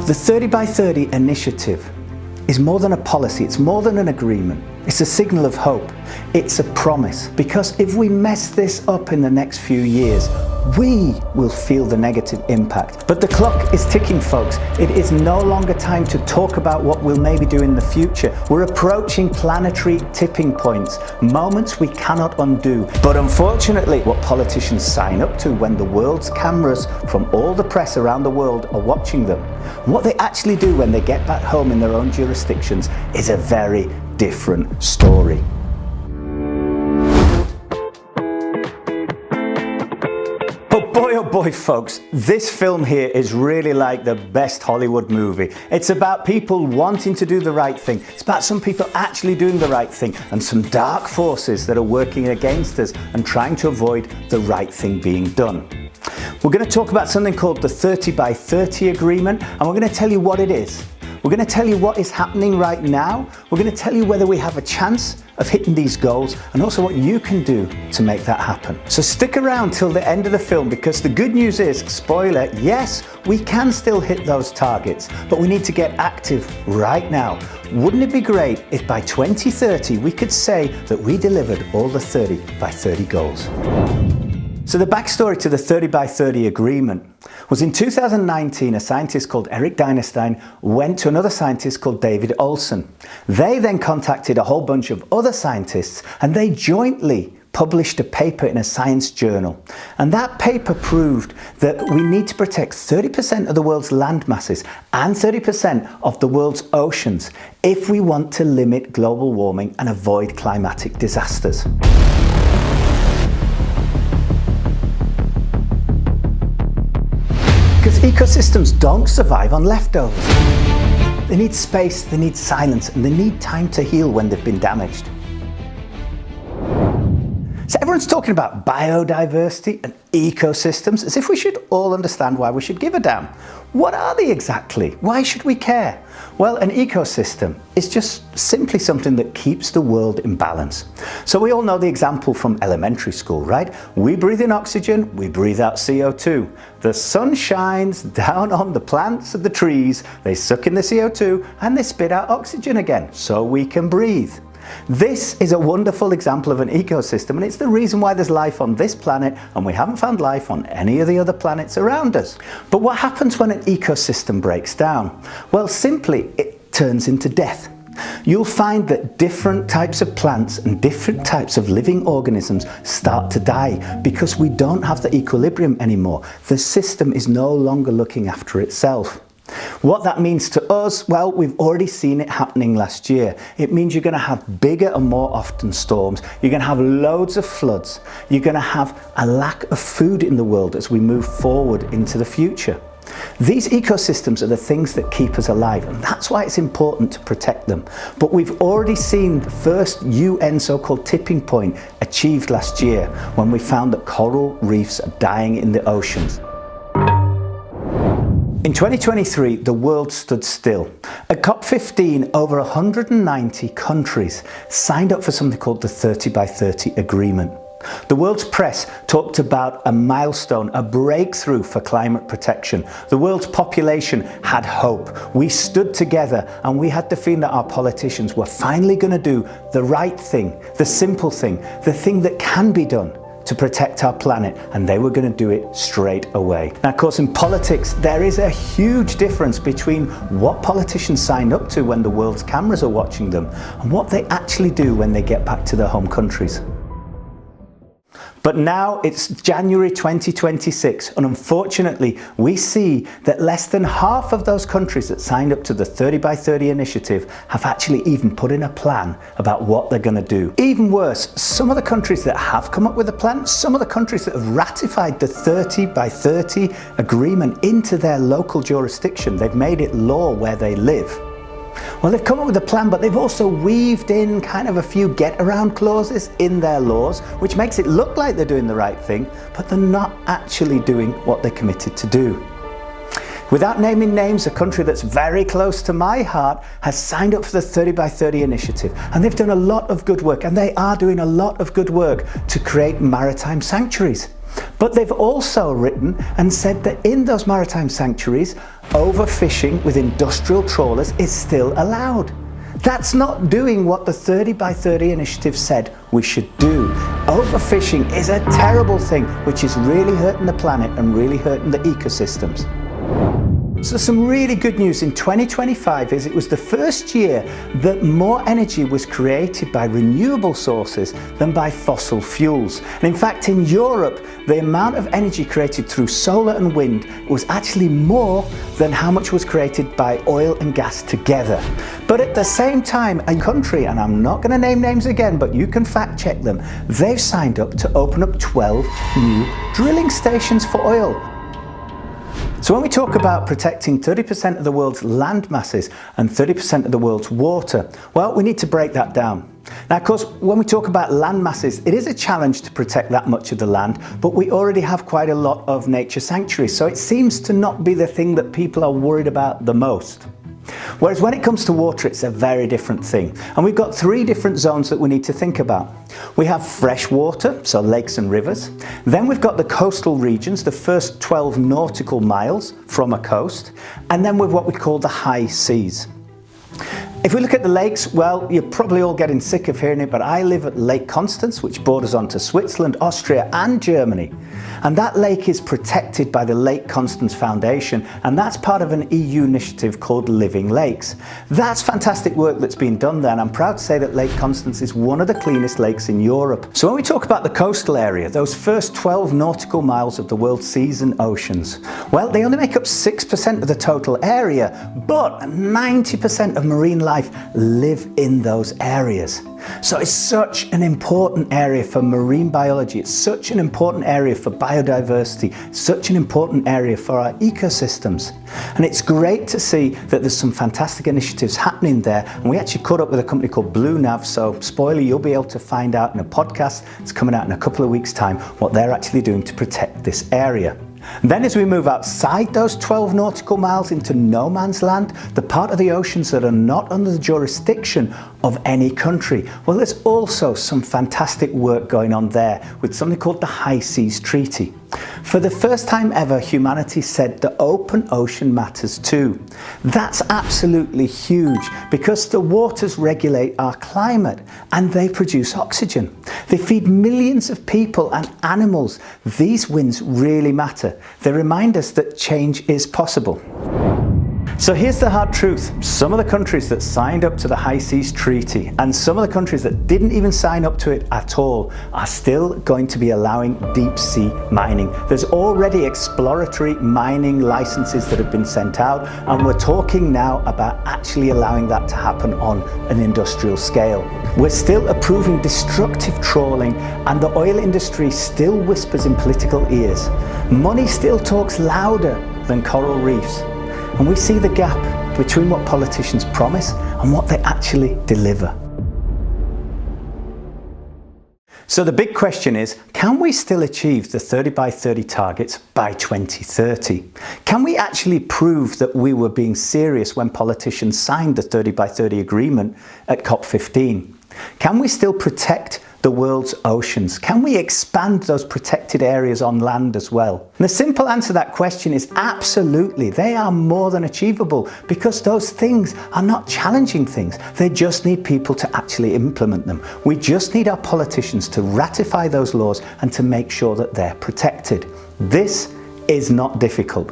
The 30 by 30 initiative is more than a policy, it's more than an agreement. It's a signal of hope. It's a promise. Because if we mess this up in the next few years, we will feel the negative impact. But the clock is ticking, folks. It is no longer time to talk about what we'll maybe do in the future. We're approaching planetary tipping points, moments we cannot undo. But unfortunately, what politicians sign up to when the world's cameras from all the press around the world are watching them, what they actually do when they get back home in their own jurisdictions is a very different story. Oh boy, folks, this film here is really like the best Hollywood movie. It's about people wanting to do the right thing. It's about some people actually doing the right thing and some dark forces that are working against us and trying to avoid the right thing being done. We're going to talk about something called the 30 by 30 agreement, and we're going to tell you what it is. We're going to tell you what is happening right now. We're going to tell you whether we have a chance of hitting these goals and also what you can do to make that happen. So stick around till the end of the film, because the good news is, spoiler, yes, we can still hit those targets, but we need to get active right now. Wouldn't it be great if by 2030 we could say that we delivered all the 30 by 30 goals? So the backstory to the 30 by 30 agreement was in 2019, a scientist called Eric Dynestein went to another scientist called David Olson. They then contacted a whole bunch of other scientists and they jointly published a paper in a science journal. And that paper proved that we need to protect 30% of the world's land masses and 30% of the world's oceans if we want to limit global warming and avoid climatic disasters. Because ecosystems don't survive on leftovers. They need space, they need silence, and they need time to heal when they've been damaged. So everyone's talking about biodiversity and ecosystems as if we should all understand why we should give a damn. What are they exactly? Why should we care? Well, an ecosystem is just simply something that keeps the world in balance. So we all know the example from elementary school, right? We breathe in oxygen, we breathe out CO2. The sun shines down on the plants and the trees, they suck in the CO2 and they spit out oxygen again, so we can breathe. This is a wonderful example of an ecosystem, and it's the reason why there's life on this planet and we haven't found life on any of the other planets around us. But what happens when an ecosystem breaks down? Well, simply it turns into death. You'll find that different types of plants and different types of living organisms start to die because we don't have the equilibrium anymore. The system is no longer looking after itself. What that means to us, well, we've already seen it happening last year. It means you're going to have bigger and more often storms, you're going to have loads of floods, you're going to have a lack of food in the world as we move forward into the future. These ecosystems are the things that keep us alive, and that's why it's important to protect them. But we've already seen the first UN so-called tipping point achieved last year when we found that coral reefs are dying in the oceans. In 2023, the world stood still. At COP15, over 190 countries signed up for something called the 30 by 30 agreement. The world's press talked about a milestone, a breakthrough for climate protection. The world's population had hope. We stood together and we had the feeling that our politicians were finally going to do the right thing, the simple thing, the thing that can be done to protect our planet, and they were going to do it straight away. Now, of course, in politics, there is a huge difference between what politicians sign up to when the world's cameras are watching them and what they actually do when they get back to their home countries. But now it's January 2026, and unfortunately we see that less than half of those countries that signed up to the 30 by 30 initiative have actually even put in a plan about what they're going to do. Even worse, some of the countries that have come up with a plan, some of the countries that have ratified the 30 by 30 agreement into their local jurisdiction, they've made it law where they live. Well, they've come up with a plan, but they've also weaved in kind of a few get-around clauses in their laws, which makes it look like they're doing the right thing, but they're not actually doing what they're committed to do. Without naming names, a country that's very close to my heart has signed up for the 30 by 30 initiative, and they've done a lot of good work, and they are doing a lot of good work to create maritime sanctuaries. But they've also written and said that in those maritime sanctuaries, overfishing with industrial trawlers is still allowed. That's not doing what the 30 by 30 initiative said we should do. Overfishing is a terrible thing, which is really hurting the planet and really hurting the ecosystems. So some really good news in 2025 is it was the first year that more energy was created by renewable sources than by fossil fuels. And in fact, in Europe, the amount of energy created through solar and wind was actually more than how much was created by oil and gas together. But at the same time, a country, and I'm not going to name names again, but you can fact check them, they've signed up to open up 12 new drilling stations for oil. So when we talk about protecting 30% of the world's land masses and 30% of the world's water, well, we need to break that down. Now, of course, when we talk about land masses, it is a challenge to protect that much of the land, but we already have quite a lot of nature sanctuaries, so it seems to not be the thing that people are worried about the most. Whereas when it comes to water, it's a very different thing. And we've got three different zones that we need to think about. We have fresh water, so lakes and rivers. Then we've got the coastal regions, the first 12 nautical miles from a coast. And then we've what we call the high seas. If we look at the lakes, well, you're probably all getting sick of hearing it, but I live at Lake Constance, which borders onto Switzerland, Austria and Germany. And that lake is protected by the Lake Constance Foundation, and that's part of an EU initiative called Living Lakes. That's fantastic work that's been done there, and I'm proud to say that Lake Constance is one of the cleanest lakes in Europe. So when we talk about the coastal area, those first 12 nautical miles of the world's seas and oceans, well, they only make up 6% of the total area, but 90% of marine life live in those areas. So it's such an important area for marine biology, it's such an important area for biodiversity, such an important area for our ecosystems. And it's great to see that there's some fantastic initiatives happening there, and we actually caught up with a company called Blue Nav, so spoiler, you'll be able to find out in a podcast that's coming out in a couple of weeks' time what they're actually doing to protect this area. Then as we move outside those 12 nautical miles into no man's land, the part of the oceans that are not under the jurisdiction of any country, well, there's also some fantastic work going on there with something called the High Seas Treaty. For the first time ever, humanity said the open ocean matters too. That's absolutely huge because the waters regulate our climate and they produce oxygen. They feed millions of people and animals. These winds really matter. They remind us that change is possible. So here's the hard truth. Some of the countries that signed up to the High Seas Treaty and some of the countries that didn't even sign up to it at all are still going to be allowing deep sea mining. There's already exploratory mining licenses that have been sent out, and we're talking now about actually allowing that to happen on an industrial scale. We're still approving destructive trawling, and the oil industry still whispers in political ears. Money still talks louder than coral reefs. And we see the gap between what politicians promise and what they actually deliver. So the big question is, can we still achieve the 30 by 30 targets by 2030? Can we actually prove that we were being serious when politicians signed the 30 by 30 agreement at COP15? Can we still protect the world's oceans? Can we expand those protected areas on land as well? And the simple answer to that question is absolutely. They are more than achievable because those things are not challenging things. They just need people to actually implement them. We just need our politicians to ratify those laws and to make sure that they're protected. This is not difficult.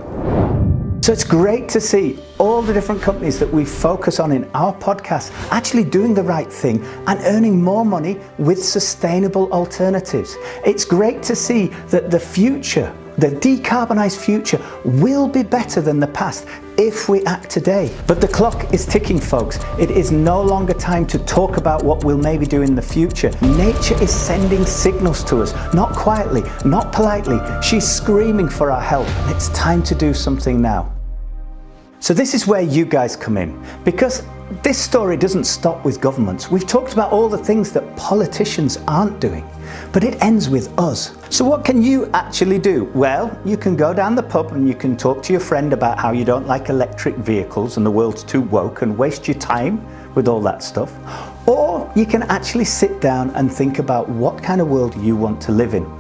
So it's great to see all the different companies that we focus on in our podcast actually doing the right thing and earning more money with sustainable alternatives. It's great to see that the future, the decarbonised future, will be better than the past if we act today. But the clock is ticking, folks. It is no longer time to talk about what we'll maybe do in the future. Nature is sending signals to us, not quietly, not politely. She's screaming for our help, and it's time to do something now. So this is where you guys come in, because this story doesn't stop with governments. We've talked about all the things that politicians aren't doing, but it ends with us. So what can you actually do? Well, you can go down the pub and you can talk to your friend about how you don't like electric vehicles and the world's too woke and waste your time with all that stuff. Or you can actually sit down and think about what kind of world you want to live in.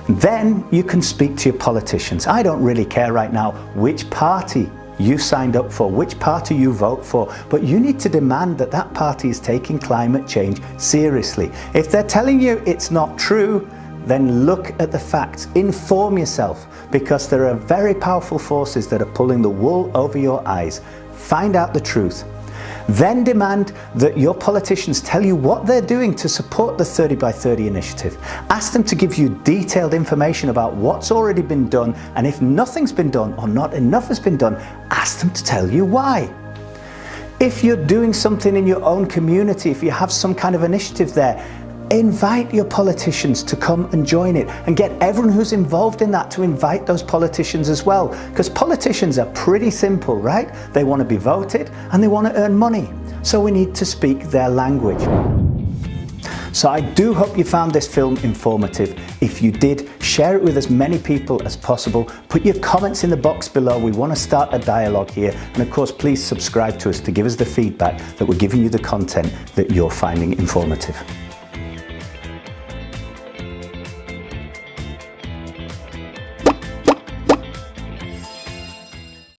Then you can speak to your politicians. I don't really care right now which party you signed up for, which party you vote for, but you need to demand that that party is taking climate change seriously. If they're telling you it's not true, then look at the facts, inform yourself, because there are very powerful forces that are pulling the wool over your eyes. Find out the truth. Then demand that your politicians tell you what they're doing to support the 30 by 30 initiative. Ask them to give you detailed information about what's already been done, and if nothing's been done or not enough has been done, ask them to tell you why. If you're doing something in your own community, if you have some kind of initiative there, invite your politicians to come and join it, and get everyone who's involved in that to invite those politicians as well, because politicians are pretty simple, right? They want to be voted and they want to earn money, so we need to speak their language. So I do hope you found this film informative. If you did, share it with as many people as possible. Put your comments in the box below. We want to start a dialogue here, and of course please subscribe to us to give us the feedback that we're giving you the content that you're finding informative.